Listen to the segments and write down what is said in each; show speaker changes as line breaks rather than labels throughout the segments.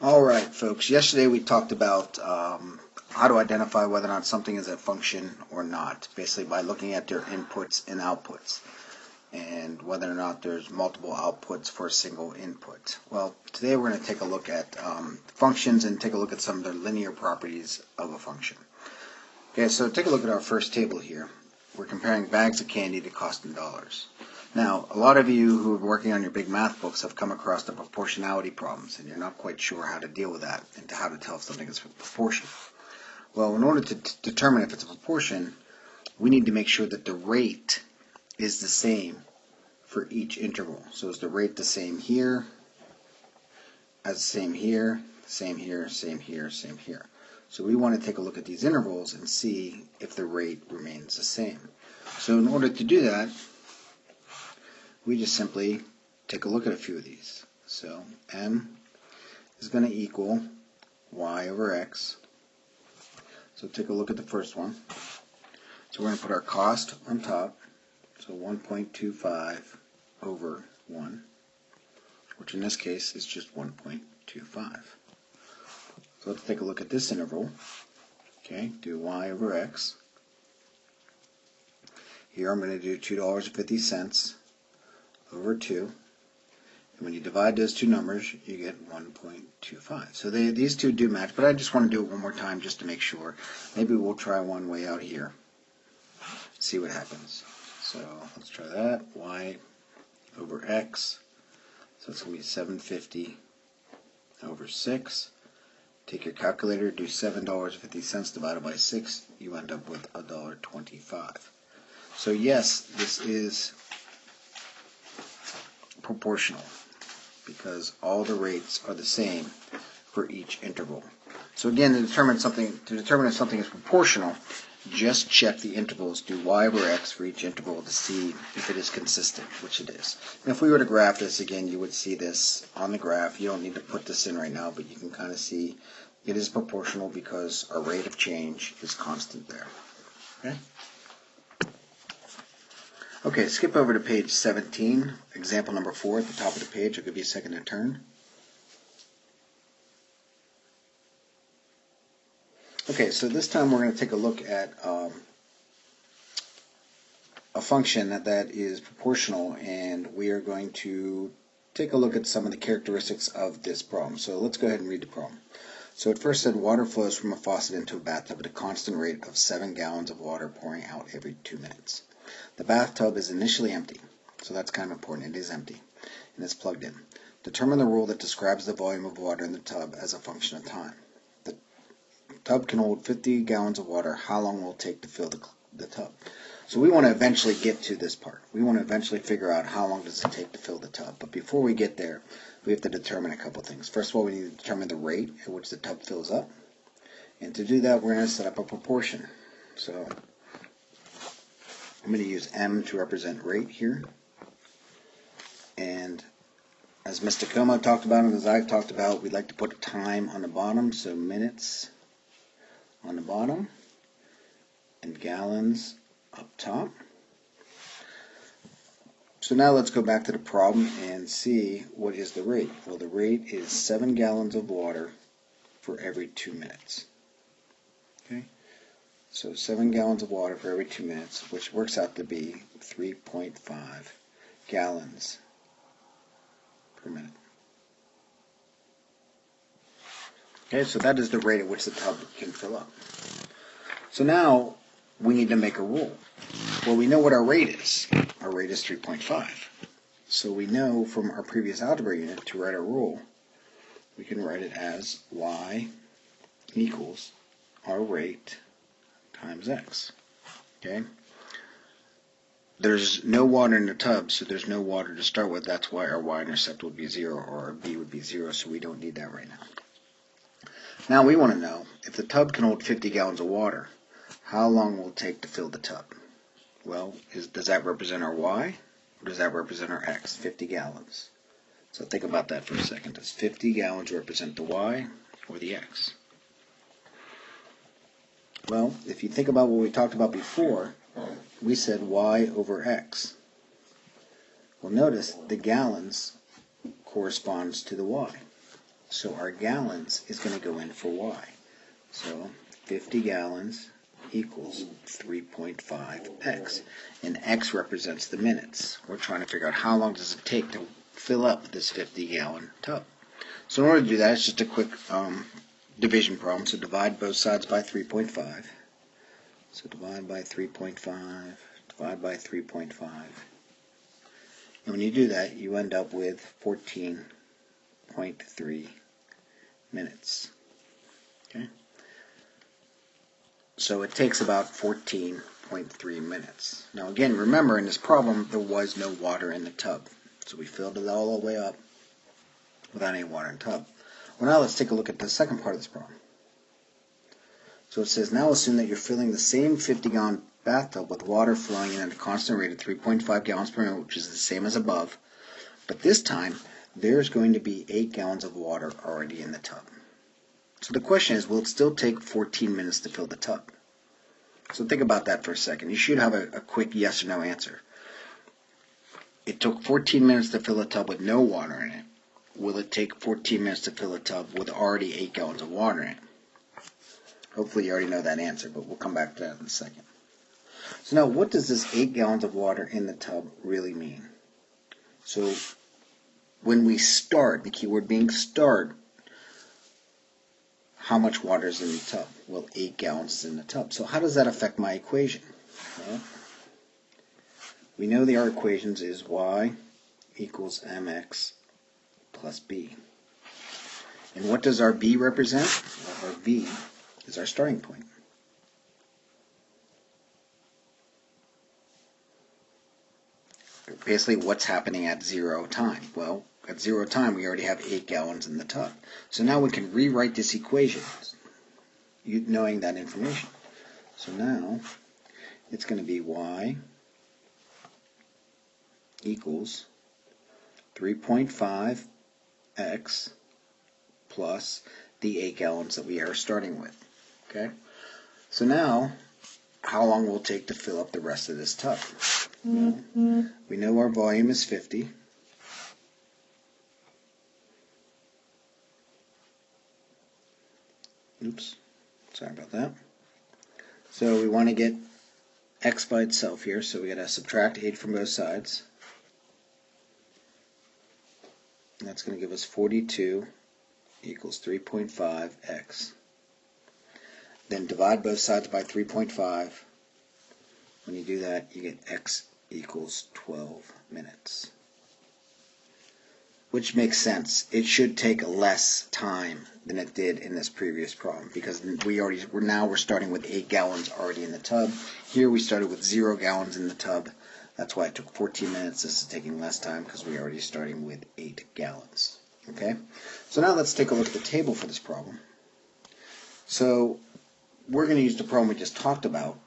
Alright folks, yesterday we talked about how to identify whether or not something is a function or not, basically by looking at their inputs and outputs, and whether or not there's multiple outputs for a single input. Well, today we're going to take a look at functions and take a look at some of the linear properties of a function. Okay, so take a look at our first table here. We're comparing bags of candy to cost in dollars. Now, a lot of you who are working on your big math books have come across the proportionality problems, and you're not quite sure how to deal with that and how to tell if something is a proportion. Well, in order to determine if it's a proportion, we need to make sure that the rate is the same for each interval. So is the rate the same here, as the same here, same here, same here, same here. So we want to take a look at these intervals and see if the rate remains the same. So in order to do that, we just simply take a look at a few of these. So m is going to equal y over x. So take a look at the first one. So we're going to put our cost on top. So 1.25 over 1, which in this case is just 1.25. So let's take a look at this interval. Okay, do y over x. Here I'm going to do $2.50 over 2. And when you divide those two numbers, you get 1.25. So these two do match, but I just want to do it one more time just to make sure. Maybe we'll try one way out here. See what happens. So let's try that. Y over x. So it's going to be 750 over 6. Take your calculator, do $7.50 divided by 6. You end up with $1.25. So yes, this is proportional because all the rates are the same for each interval. So again, to determine if something is proportional, just check the intervals, do y over x for each interval to see if it is consistent, which it is. And if we were to graph this again, you would see this on the graph. You don't need to put this in right now, but you can kind of see it is proportional because our rate of change is constant there. Okay? Okay, skip over to page 17, example number 4 at the top of the page. I'll give you a second to turn. Okay, so this time we're going to take a look at a function that is proportional, and we are going to take a look at some of the characteristics of this problem. So let's go ahead and read the problem. So it first said water flows from a faucet into a bathtub at a constant rate of 7 gallons of water pouring out every 2 minutes. The bathtub is initially empty, so that's kind of important. It is empty, and it's plugged in. Determine the rule that describes the volume of water in the tub as a function of time. The tub can hold 50 gallons of water. How long will it take to fill the tub? So we want to eventually get to this part. We want to eventually figure out how long does it take to fill the tub. But before we get there, we have to determine a couple things. First of all, we need to determine the rate at which the tub fills up. And to do that, we're going to set up a proportion. So I'm going to use m to represent rate here. And as Mr. Como talked about and as I've talked about, we'd like to put a time on the bottom, so minutes on the bottom and gallons up top. So now let's go back to the problem and see what is the rate. Well, the rate is 7 gallons of water for every 2 minutes. Okay? So 7 gallons of water for every 2 minutes, which works out to be 3.5 gallons per minute. Okay, so that is the rate at which the tub can fill up. So now we need to make a rule. Well, we know what our rate is. Our rate is 3.5. So we know from our previous algebra unit to write our rule, we can write it as y equals our rate times x. Okay? There's no water in the tub, so there's no water to start with. That's why our y-intercept would be 0, or our b would be 0, so we don't need that right now. Now we want to know, if the tub can hold 50 gallons of water, how long will it take to fill the tub? Well, does that represent our y, or does that represent our x? 50 gallons. So think about that for a second. Does 50 gallons represent the y or the x? Well, if you think about what we talked about before, we said y over x. Well, notice the gallons corresponds to the y. So our gallons is going to go in for Y. So 50 gallons equals 3.5x. And x represents the minutes. We're trying to figure out how long does it take to fill up this 50-gallon tub. So in order to do that, it's just a quick division problem. So divide both sides by 3.5. So divide by 3.5, divide by 3.5. And when you do that, you end up with 14.3 minutes. Okay? So it takes about 14.3 minutes. Now again, remember in this problem, there was no water in the tub. So we filled it all the way up without any water in the tub. Well, now let's take a look at the second part of this problem. So it says, now assume that you're filling the same 50-gallon bathtub with water flowing in at a constant rate of 3.5 gallons per minute, which is the same as above. But this time, there's going to be 8 gallons of water already in the tub. So the question is, will it still take 14 minutes to fill the tub? So think about that for a second. You should have a quick yes or no answer. It took 14 minutes to fill a tub with no water in it. Will it take 14 minutes to fill a tub with already 8 gallons of water in it? Hopefully you already know that answer, but we'll come back to that in a second. So now, what does this 8 gallons of water in the tub really mean? So when we start, the key word being start, how much water is in the tub? Well, 8 gallons is in the tub. So how does that affect my equation? Well, we know our equations is y equals mx plus b. And what does our b represent? Well, our b is our starting point. Basically, what's happening at 0 time? Well, at 0 time, we already have 8 gallons in the tub. So now we can rewrite this equation knowing that information. So now, it's going to be y equals 3.5x plus the 8 gallons that we are starting with. Okay? So now, how long will it take to fill up the rest of this tub? Well, we know our volume is 50. Oops, sorry about that. So we want to get x by itself here, so we got to subtract 8 from both sides. And that's going to give us 42 equals 3.5x. Then divide both sides by 3.5. When you do that, you get x equals 12 minutes. Which makes sense. It should take less time than it did in this previous problem, because we're starting with 8 gallons already in the tub. Here we started with 0 gallons in the tub. That's why it took 14 minutes. This is taking less time because we're already starting with 8 gallons. Okay? So now let's take a look at the table for this problem. So we're going to use the problem we just talked about.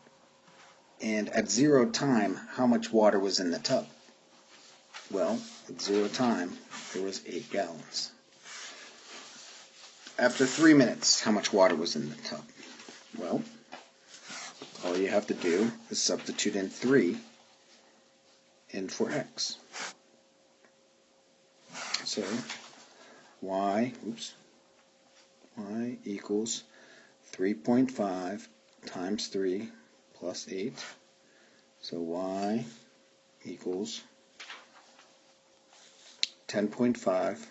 And at 0 time, how much water was in the tub? Well, at 0 time, there was 8 gallons. After 3 minutes, how much water was in the tub? Well, all you have to do is substitute in 3 in for x. So y equals 3.5 times 3 plus 8. So y equals 10.5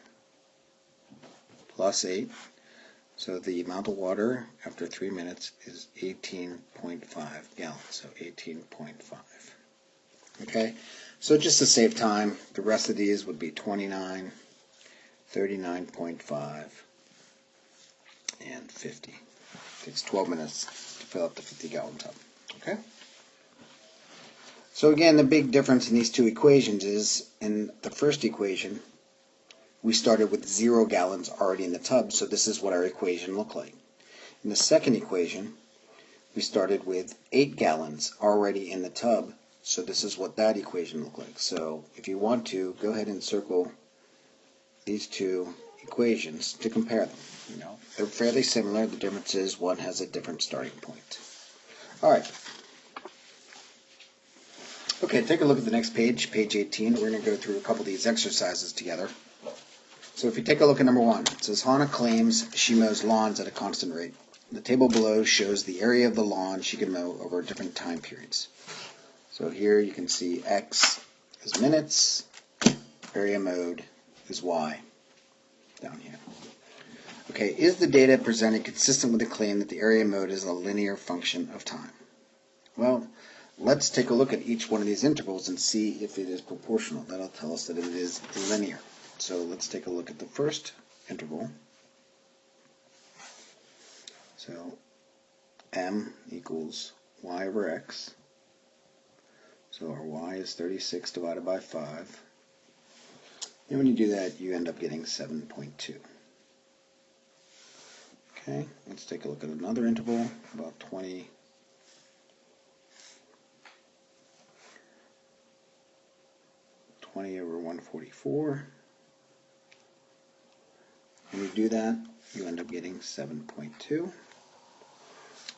plus 8. So the amount of water after 3 minutes is 18.5 gallons. So 18.5. Okay? So just to save time, the rest of these would be 29, 39.5, and 50. It takes 12 minutes to fill up the 50-gallon tub. Okay? So again, the big difference in these two equations is, in the first equation, we started with 0 gallons already in the tub, so this is what our equation looked like. In the second equation, we started with 8 gallons already in the tub, so this is what that equation looked like. So if you want to, go ahead and circle these two equations to compare them. You know, they're fairly similar. The difference is one has a different starting point. All right. Okay, take a look at the next page, page 18. We're going to go through a couple of these exercises together. So if you take a look at number 1, it says Hannah claims she mows lawns at a constant rate. The table below shows the area of the lawn she can mow over different time periods. So here you can see X is minutes, area mowed is Y down here. Okay, is the data presented consistent with the claim that the area mowed is a linear function of time? Well, let's take a look at each one of these intervals and see if it is proportional. That'll tell us that it is linear. So let's take a look at the first interval. So M equals Y over X. So our Y is 36 divided by 5. And when you do that, you end up getting 7.2. Okay, let's take a look at another interval, about 20 over 144. When you do that, you end up getting 7.2.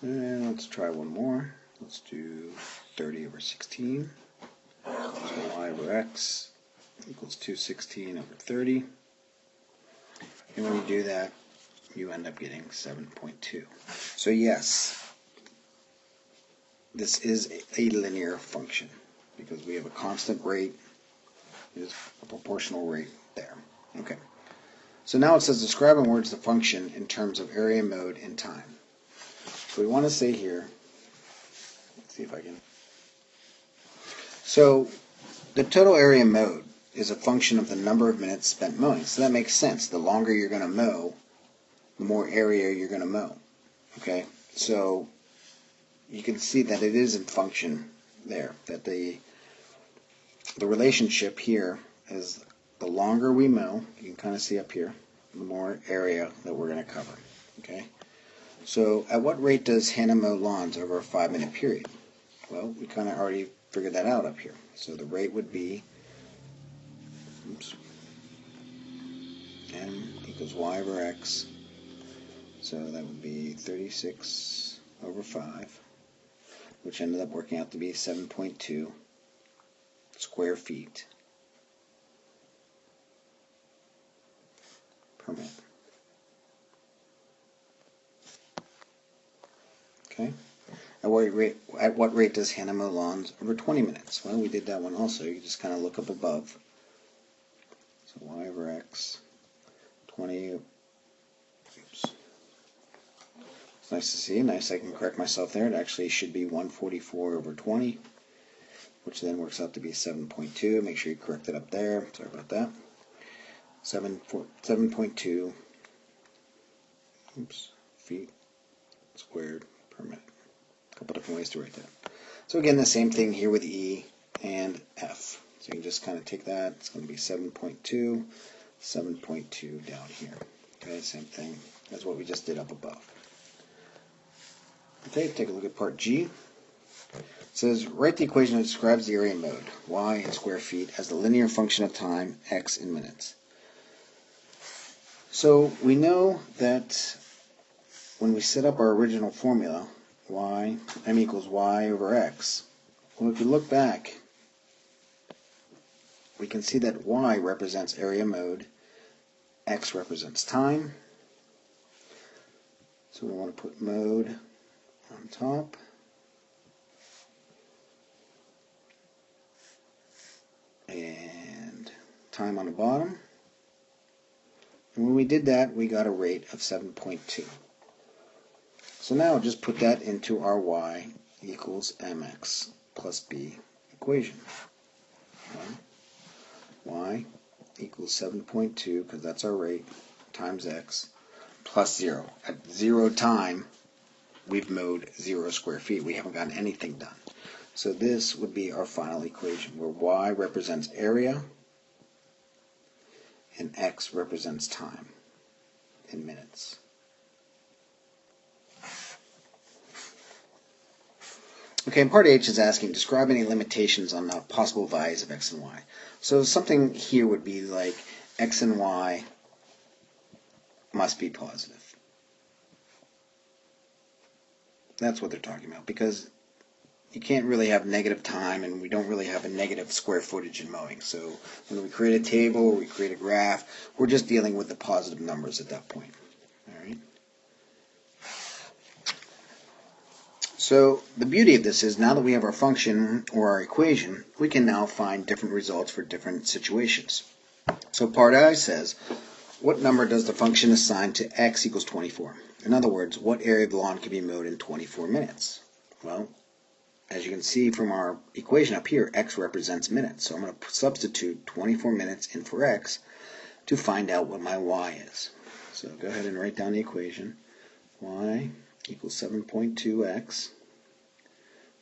And let's try one more. Let's do 30 over 16. So Y over X equals 216 over 30. And when you do that, you end up getting 7.2. So yes, this is a linear function because we have a constant rate. There's a proportional rate there. Okay. So now it says describe in words the function in terms of area mowed in time. So we want to say here, let's see if I can. So the total area mowed is a function of the number of minutes spent mowing. So that makes sense. The longer you're going to mow, the more area you're going to mow. Okay, so you can see that it is in function there, that the relationship here is the longer we mow, you can kind of see up here, the more area that we're going to cover. Okay, so at what rate does Hannah mow lawns over a 5-minute period? Well, we kind of already figured that out up here. So the rate would be M equals Y over X. So that would be 36 over 5, which ended up working out to be 7.2 square feet per minute. Okay. At what rate does Hannah mow lawns over 20 minutes? Well, we did that one also. You just kind of look up above. So Y over X, 20. Oops. It's nice to see. Nice, I can correct myself there. It actually should be 144 over 20, which then works out to be 7.2. Make sure you correct it up there. Sorry about that. 7.2 feet squared per minute. A couple different ways to write that. So again, the same thing here with E and F. So you can just kind of take that. It's going to be 7.2, 7.2 down here. Okay, same thing as what we just did up above. Okay, take a look at part G. It says, write the equation that describes the area mowed, y in square feet, as the linear function of time, x in minutes. So we know that when we set up our original formula, m equals y over x, well, if you look back, we can see that y represents area mowed, x represents time. So we want to put mowed on top. And time on the bottom. And when we did that, we got a rate of 7.2. So now just put that into our y equals mx plus b equation. Y equals 7.2, because that's our rate, times x, plus 0. At 0 time, we've mowed 0 square feet. We haven't gotten anything done. So this would be our final equation, where y represents area and x represents time in minutes. Okay, and part H is asking, describe any limitations on the possible values of x and y. So something here would be like x and y must be positive. That's what they're talking about, because you can't really have negative time, and we don't really have a negative square footage in mowing. So when we create a table or we create a graph, we're just dealing with the positive numbers at that point. All right. So the beauty of this is now that we have our function or our equation, we can now find different results for different situations. So part I says, what number does the function assign to x equals 24? In other words, what area of lawn can be mowed in 24 minutes? Well, as you can see from our equation up here, x represents minutes. So I'm going to substitute 24 minutes in for x to find out what my y is. So go ahead and write down the equation. Y equals 7.2x.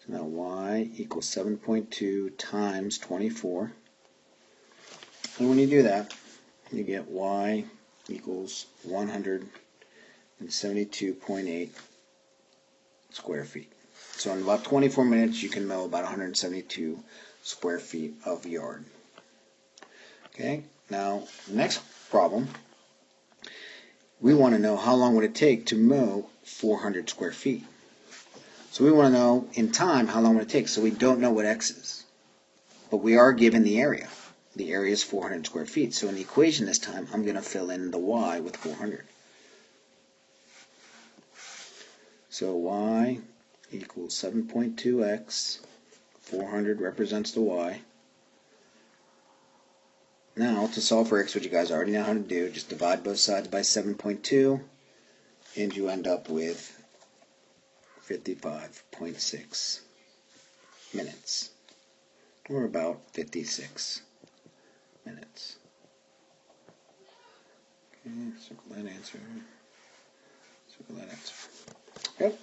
So now y equals 7.2 times 24. And when you do that, you get y equals 172.8 square feet. So in about 24 minutes, you can mow about 172 square feet of yard. Okay, now the next problem, we want to know how long would it take to mow 400 square feet. So we want to know in time how long would it take. So we don't know what x is, but we are given the area. The area is 400 square feet. So in the equation this time, I'm going to fill in the y with 400. So y equals 7.2x, 400 represents the y. Now, to solve for x, which you guys already know how to do, just divide both sides by 7.2, and you end up with 55.6 minutes, or about 56 minutes. Okay, circle that answer. Circle that answer. Okay.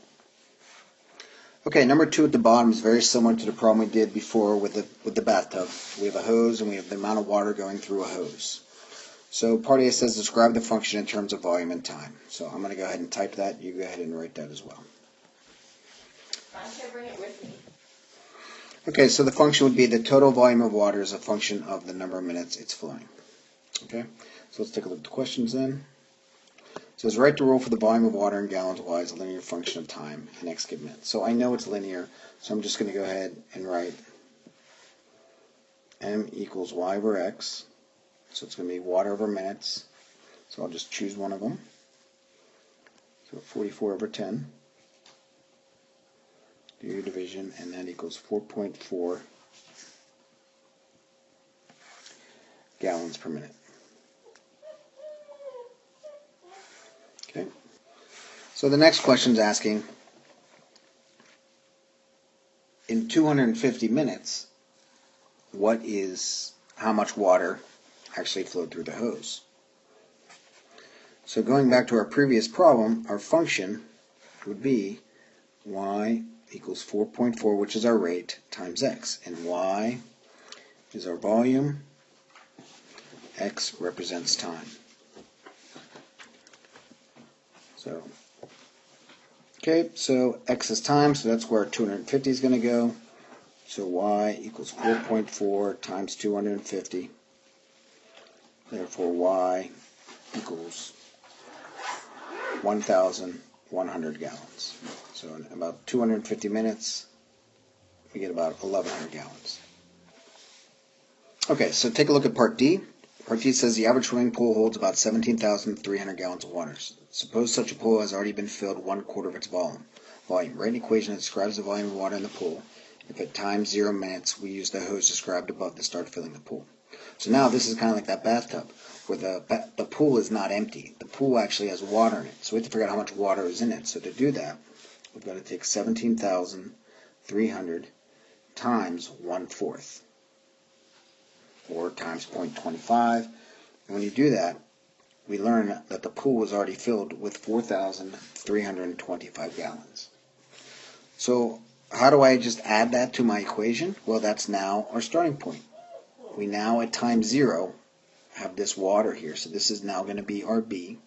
Okay, number 2 at the bottom is very similar to the problem we did before with the bathtub. We have a hose and we have the amount of water going through a hose. So part A says describe the function in terms of volume and time. So I'm going to go ahead and type that. You go ahead and write that as well.
I can bring it with me.
Okay, so the function would be the total volume of water is a function of the number of minutes it's flowing. Okay, so let's take a look at the questions then. It says write the rule for the volume of water in gallons y as a linear function of time in x given minutes. So I know it's linear, so I'm just going to go ahead and write m equals y over x. So it's going to be water over minutes. So I'll just choose one of them. So 44 over 10. Do your division, and that equals 4.4 gallons per minute. Okay. So the next question is asking, in 250 minutes, how much water actually flowed through the hose? So going back to our previous problem, our function would be y equals 4.4, which is our rate, times x. And y is our volume, x represents time. So, okay, so x is time, so that's where 250 is going to go. So y equals 4.4 times 250. Therefore, y equals 1,100 gallons. So in about 250 minutes, we get about 1,100 gallons. Okay, so take a look at part D. Part D says the average swimming pool holds about 17,300 gallons of water. Suppose such a pool has already been filled 1/4 of its volume. Write an equation that describes the volume of water in the pool. If at time 0 minutes we use the hose described above to start filling the pool. So now this is kind of like that bathtub, where the pool is not empty. The pool actually has water in it. So we have to figure out how much water is in it. So to do that, we've got to take 17,300 times 1/4. Or times 0.25. And when you do that, we learn that the pool was already filled with 4,325 gallons. So how do I just add that to my equation? Well, that's now our starting point. We now at time 0 have this water here. So this is now going to be our B.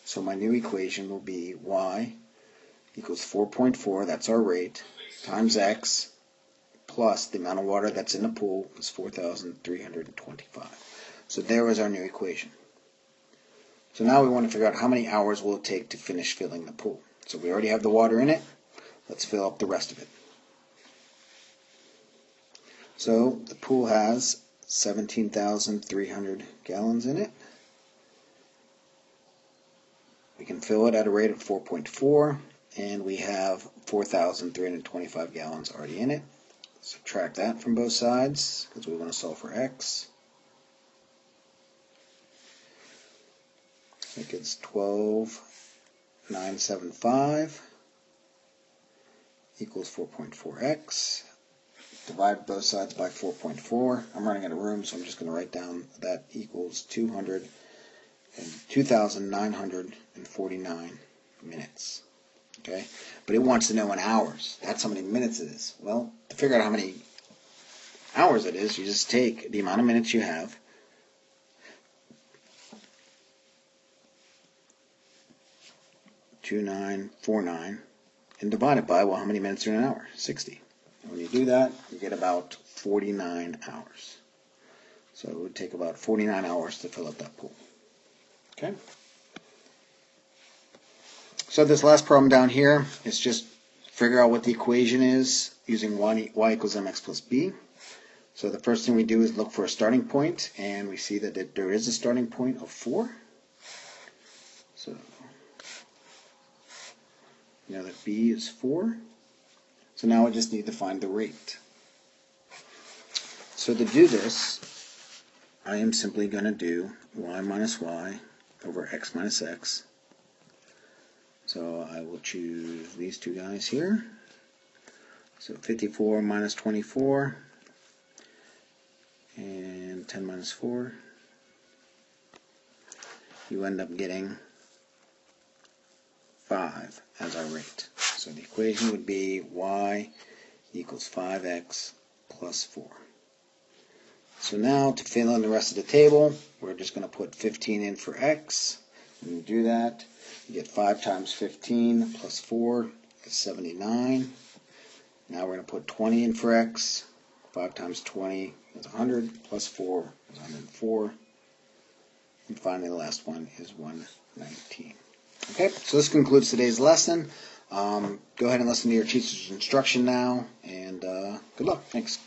So my new equation will be y equals 4.4, that's our rate, times x, plus the amount of water that's in the pool is 4,325. So there is our new equation. So now we want to figure out how many hours will it take to finish filling the pool. So we already have the water in it. Let's fill up the rest of it. So the pool has 17,300 gallons in it. We can fill it at a rate of 4.4, and we have 4,325 gallons already in it. Subtract that from both sides because we want to solve for x. I think it's 12,975 equals 4.4x. Divide both sides by 4.4. I'm running out of room, so I'm just going to write down that equals 2,949 minutes. Okay, but it wants to know in hours. That's how many minutes it is. Well, to figure out how many hours it is, you just take the amount of minutes you have, (2949), and divide it by, well, how many minutes are in an hour? 60. And when you do that, you get about 49 hours. So it would take about 49 hours to fill up that pool. Okay. So this last problem down here is just figure out what the equation is using y equals mx plus b. So the first thing we do is look for a starting point, and we see that there is a starting point of 4. So you know that b is 4. So now I just need to find the rate. So to do this, I am simply going to do y minus y over x minus x. So I will choose these two guys here. So 54 minus 24 and 10 minus 4. You end up getting 5 as our rate. So the equation would be y equals 5x plus 4. So now to fill in the rest of the table, we're just going to put 15 in for x. When you do that, you get 5 times 15 plus 4 is 79. Now we're going to put 20 in for x. 5 times 20 is 100, plus 4 is 104. And finally the last one is 119. Okay, so this concludes today's lesson. Go ahead and listen to your teacher's instruction now, and good luck. Thanks.